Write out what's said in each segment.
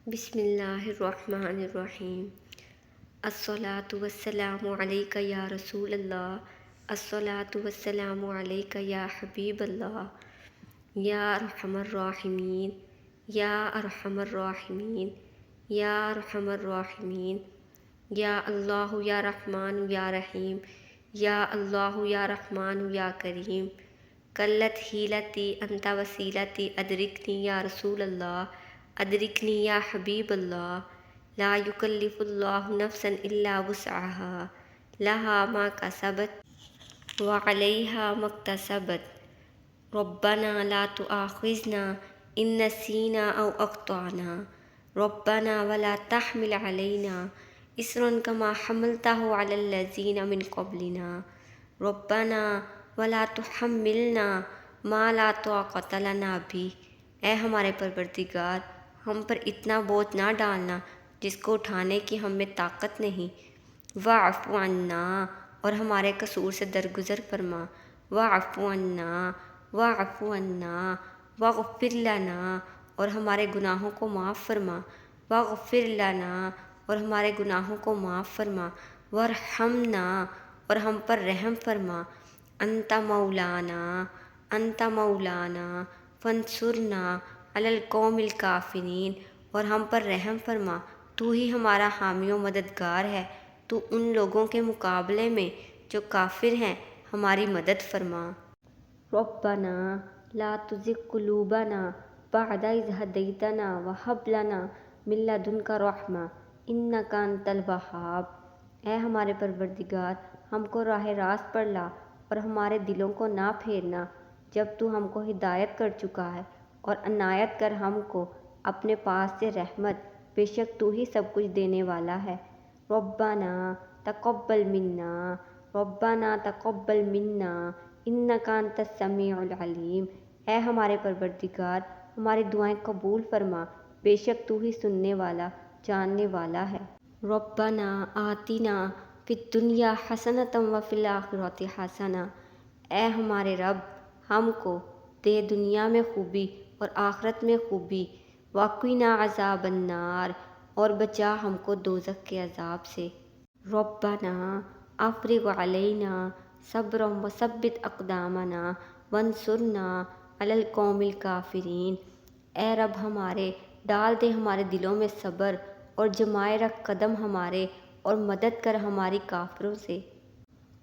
بسم اللہ الرحمن الرحیم۔ الصلاۃ والسلام علیک یا رسول اللہ، الصلاۃ والسلام علیک یا حبیب اللہ، یا ارحم الراحمین، یا ارحم الراحمین، یا ارحم الراحمین، یا اللہ یا رحمان یا رحیم، یا اللہ یا رحمان یا کریم۔ قلت حیلتی انت وسیلتی ادرکنی یا رسول اللہ، ادرکنی یا حبیب اللہ۔ لا یکلف اللہ نفسا الا وسعها، لها ما کسبت وعلیہا ما اکتسبت۔ ربنا لا تؤاخذنا ان نسینا او اخطأنا، ربنا ولا تحمل علینا اصرا کما حملته علی الذین من قبلنا، ربنا ولا تحملنا ما لا طاقت لنا به۔ اے ہمارے پروردگار، ہم پر اتنا بوجھ نہ ڈالنا جس کو اٹھانے کی ہم میں طاقت نہیں۔ واعف عنا، اور ہمارے قصور سے درگزر فرما۔ واعف عنا، واعف عنا، واغفر لنا، اور ہمارے گناہوں کو معاف فرما۔ واغفر لنا، اور ہمارے گناہوں کو معاف فرما۔ وارحمنا، اور ہم پر رحم فرما۔ انت مولانا، انت مولانا فانصرنا علی القوم الکافرین، اور ہم پر رحم فرما، تو ہی ہمارا حامی و مددگار ہے، تو ان لوگوں کے مقابلے میں جو کافر ہیں ہماری مدد فرما۔ ربنا لا تزغ قلوبنا بعد اذ ہدیتنا وہب لنا من لدنک رحمہ انک انت الوہاب۔ اے ہمارے پروردگار، ہم کو راہ راست پر لا اور ہمارے دلوں کو نہ پھیرنا جب تو ہم کو ہدایت کر چکا ہے، اور عنایت کر ہم کو اپنے پاس سے رحمت، بے شک تو ہی سب کچھ دینے والا ہے۔ ربنا تقبل منا، ربنا تقبل منا انک انت السمیع العلیم۔ اے ہمارے پروردگار، ہماری دعائیں قبول فرما، بے شک تو ہی سننے والا، جاننے والا ہے۔ ربنا آتنا فی الدنیا حسنۃ وفی الآخرۃ حسنہ۔ اے ہمارے رب، ہم کو دے دنیا میں خوبی اور آخرت میں خوبی۔ وقنا عذاب النار، اور بچا ہم کو دوزخ کے عذاب سے۔ ربنا افرغ علینا صبرا وثبت اقدامنا وانصرنا علی القوم الکافرین۔ اے رب ہمارے، ڈال دے ہمارے دلوں میں صبر، اور جمائے رکھ قدم ہمارے، اور مدد کر ہماری کافروں سے۔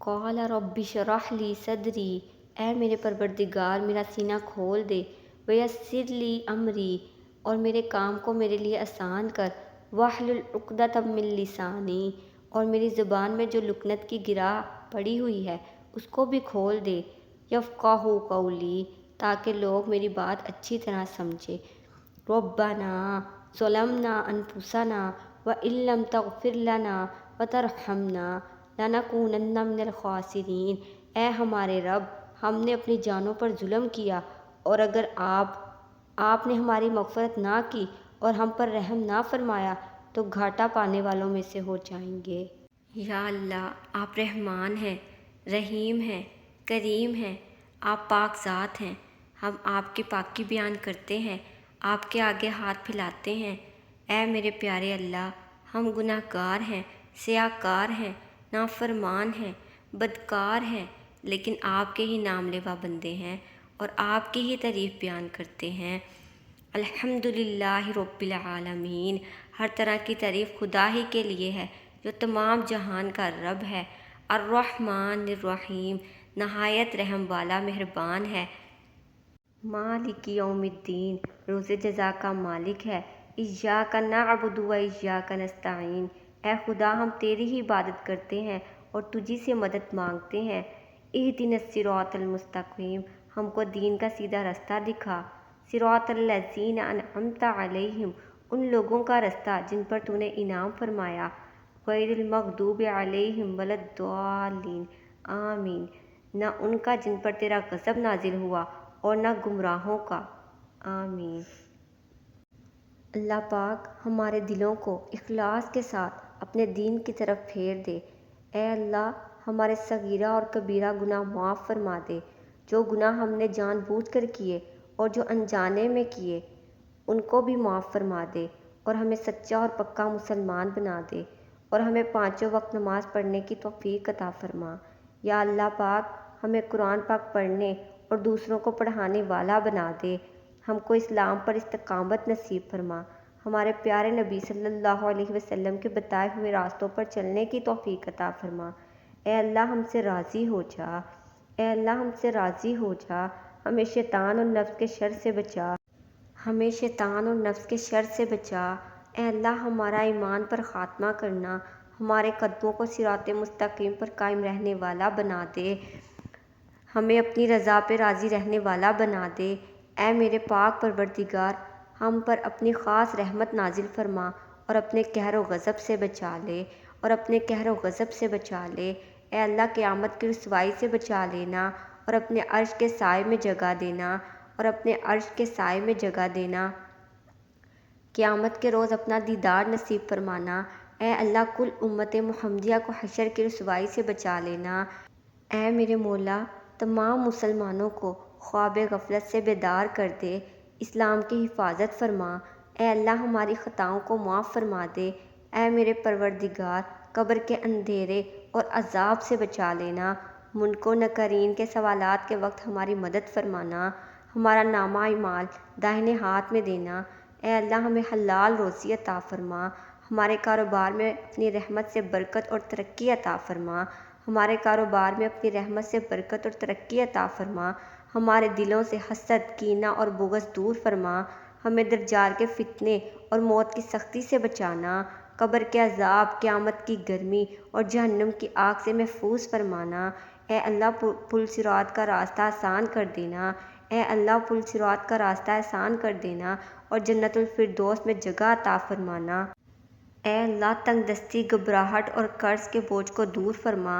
قال رب اشرح لی صدری، اے میرے پروردگار میرا سینہ کھول دے۔ ویسر لی امری، اور میرے کام کو میرے لیے آسان کر۔ واحلل عقدۃ من لسانی، اور میری زبان میں جو لکنت کی گرہ پڑی ہوئی ہے اس کو بھی کھول دے۔ یفقہوا قولی، تاکہ لوگ میری بات اچھی طرح سمجھے۔ ربنا ظلمنا انفسنا وان لم تغفر لنا وترحمنا لنکونن من الخاسرین۔ اے ہمارے رب، ہم نے اپنی جانوں پر ظلم کیا، اور اگر آپ نے ہماری مغفرت نہ کی اور ہم پر رحم نہ فرمایا تو گھاٹا پانے والوں میں سے ہو جائیں گے۔ یا اللہ، آپ رحمان ہیں، رحیم ہیں، کریم ہیں، آپ پاک ذات ہیں۔ ہم آپ کی پاکی بیان کرتے ہیں، آپ کے آگے ہاتھ پھیلاتے ہیں۔ اے میرے پیارے اللہ، ہم گناہ گار ہیں، سیاہ کار ہیں، نافرمان ہیں، بدکار ہیں، لیکن آپ کے ہی نام لیوا بندے ہیں اور آپ کی ہی تعریف بیان کرتے ہیں۔ الحمدللہ رب العالمین، ہر طرح کی تعریف خدا ہی کے لیے ہے جو تمام جہان کا رب ہے۔ الرحمن الرحیم، نہایت رحم والا مہربان ہے۔ مالک یوم الدین، روز جزا کا مالک ہے۔ ایاک نعبد و ایاک نستعین، اے خدا ہم تیری ہی عبادت کرتے ہیں اور تجھی سے مدد مانگتے ہیں۔ اہدنا الصراط المستقیم، ہم کو دین کا سیدھا رستہ دکھا۔ صراط الذین انعمت علیہم، ان لوگوں کا رستہ جن پر تو نے انعام فرمایا۔ غیر المغضوب علیہم ولا الضالین، آمین۔ نہ ان کا جن پر تیرا غضب نازل ہوا اور نہ گمراہوں کا، آمین۔ اللہ پاک ہمارے دلوں کو اخلاص کے ساتھ اپنے دین کی طرف پھیر دے۔ اے اللہ، ہمارے صغیرہ اور کبیرہ گناہ معاف فرما دے۔ جو گناہ ہم نے جان بوجھ کر کیے اور جو انجانے میں کیے ان کو بھی معاف فرما دے، اور ہمیں سچا اور پکا مسلمان بنا دے، اور ہمیں 5 وقت نماز پڑھنے کی توفیق عطا فرما۔ یا اللہ پاک، ہمیں قرآن پاک پڑھنے اور دوسروں کو پڑھانے والا بنا دے۔ ہم کو اسلام پر استقامت نصیب فرما۔ ہمارے پیارے نبی صلی اللہ علیہ وسلم کے بتائے ہوئے راستوں پر چلنے کی توفیق عطا فرما۔ اے اللہ ہم سے راضی ہو جا، اے اللہ ہم سے راضی ہو جا۔ ہمیں شیطان اور نفس کے شر سے بچا، ہمیں شیطان اور نفس کے شر سے بچا۔ اے اللہ ہمارا ایمان پر خاتمہ کرنا، ہمارے قدموں کو صراط مستقیم پر قائم رہنے والا بنا دے، ہمیں اپنی رضا پہ راضی رہنے والا بنا دے۔ اے میرے پاک پروردگار، ہم پر اپنی خاص رحمت نازل فرما اور اپنے قہر و غضب سے بچا لے، اور اپنے قہر و غضب سے بچا لے۔ اے اللہ قیامت کی رسوائی سے بچا لینا، اور اپنے عرش کے سائے میں جگہ دینا، اور اپنے عرش کے سائے میں جگہ دینا۔ قیامت کے روز اپنا دیدار نصیب فرمانا۔ اے اللہ کل امت محمدیہ کو حشر کی رسوائی سے بچا لینا۔ اے میرے مولا، تمام مسلمانوں کو خواب غفلت سے بیدار کر دے، اسلام کی حفاظت فرما۔ اے اللہ ہماری خطاؤں کو معاف فرما دے۔ اے میرے پروردگار، قبر کے اندھیرے اور عذاب سے بچا لینا۔ منکر و نکرین کے سوالات کے وقت ہماری مدد فرمانا۔ ہمارا نامہ اعمال داہنے ہاتھ میں دینا۔ اے اللہ ہمیں حلال روزی عطا فرما۔ ہمارے کاروبار میں اپنی رحمت سے برکت اور ترقی عطا فرما۔ ہمارے کاروبار میں اپنی رحمت سے برکت اور ترقی عطا فرما۔ ہمارے دلوں سے حسد، کینہ اور بغض دور فرما۔ ہمیں دجال کے فتنے اور موت کی سختی سے بچانا۔ قبر کے عذاب، قیامت کی گرمی اور جہنم کی آگ سے محفوظ فرمانا۔ اے اللہ پل صراط کا راستہ آسان کر دینا۔ اے اللہ پل صراط کا راستہ آسان کر دینا اور جنت الفردوس میں جگہ عطا فرمانا۔ اے اللہ تنگ دستی، گھبراہٹ اور قرض کے بوجھ کو دور فرما۔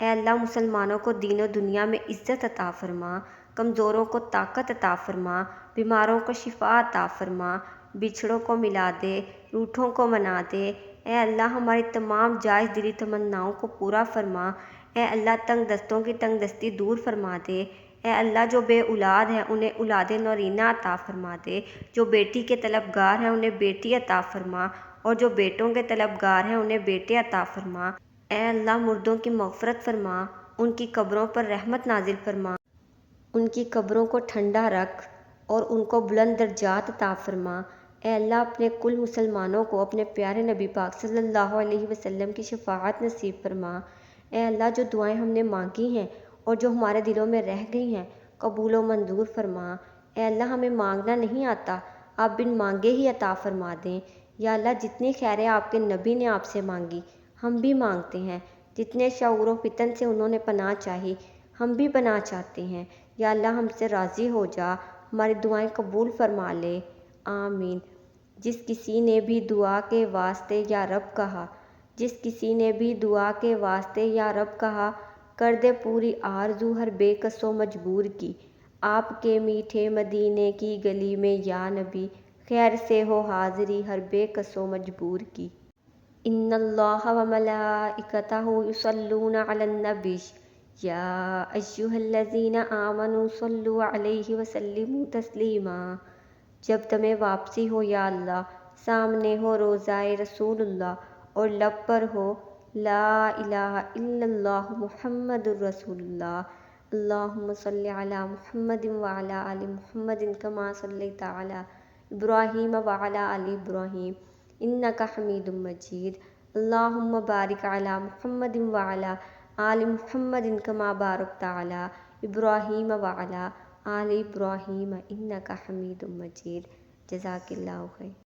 اے اللہ مسلمانوں کو دین و دنیا میں عزت عطا فرما، کمزوروں کو طاقت عطا فرما، بیماروں کو شفا عطا فرما، بچھڑوں کو ملا دے، روٹھوں کو منا دے۔ اے اللہ ہماری تمام جائز دلی تمناؤں کو پورا فرما۔ اے اللہ تنگ دستوں کی تنگ دستی دور فرما دے۔ اے اللہ جو بے اولاد ہیں انہیں اولاد نورینہ عطا فرما دے، جو بیٹی کے طلبگار ہیں انہیں بیٹی عطا فرما، اور جو بیٹوں کے طلبگار ہیں انہیں بیٹے عطا فرما۔ اے اللہ مردوں کی مغفرت فرما، ان کی قبروں پر رحمت نازل فرما، ان کی قبروں کو ٹھنڈا رکھ اور ان کو بلند درجات عطا فرما۔ اے اللہ اپنے کل مسلمانوں کو اپنے پیارے نبی پاک صلی اللہ علیہ وسلم کی شفاعت نصیب فرما۔ اے اللہ جو دعائیں ہم نے مانگی ہیں اور جو ہمارے دلوں میں رہ گئی ہیں قبول و منظور فرما۔ اے اللہ ہمیں مانگنا نہیں آتا، آپ بن مانگے ہی عطا فرما دیں۔ یا اللہ جتنی خیریں آپ کے نبی نے آپ سے مانگی ہم بھی مانگتے ہیں، جتنے شعور و فتن سے انہوں نے پناہ چاہی ہم بھی پناہ چاہتے ہیں۔ یا اللہ ہم سے راضی ہو جا، ہماری دعائیں قبول فرما لے، آمین۔ جس کسی نے بھی دعا کے واسطے یا رب کہا، جس کسی نے بھی دعا کے واسطے یا رب کہا، کر دے پوری آرزو ہر بے کس و مجبور کی۔ آپ کے میٹھے مدینے کی گلی میں یا نبی، خیر سے ہو حاضری ہر بے کس و مجبور کی۔ ان اللہ و ملائکتہ یصلون علی النبی یا ایھا الذین آمنوا صلوا علیہ وسلموا تسلیما۔ جب تمہیں واپسی ہو یا اللہ، سامنے ہو روضہ رسول اللہ اور لب پر ہو لا الہ الا اللہ محمد الرسول اللہ۔ اللہم صلی علی محمد وعلی آل محمد کما صلیت علی ابراہیم وعلی آل ابراہیم انک حمید مجید۔ اللہم بارک علی محمد وعلی آل محمد کما بارکت علی ابراہیم وعلی آل ابراہیم انک حمید مجید۔ جزاک اللہ خیر۔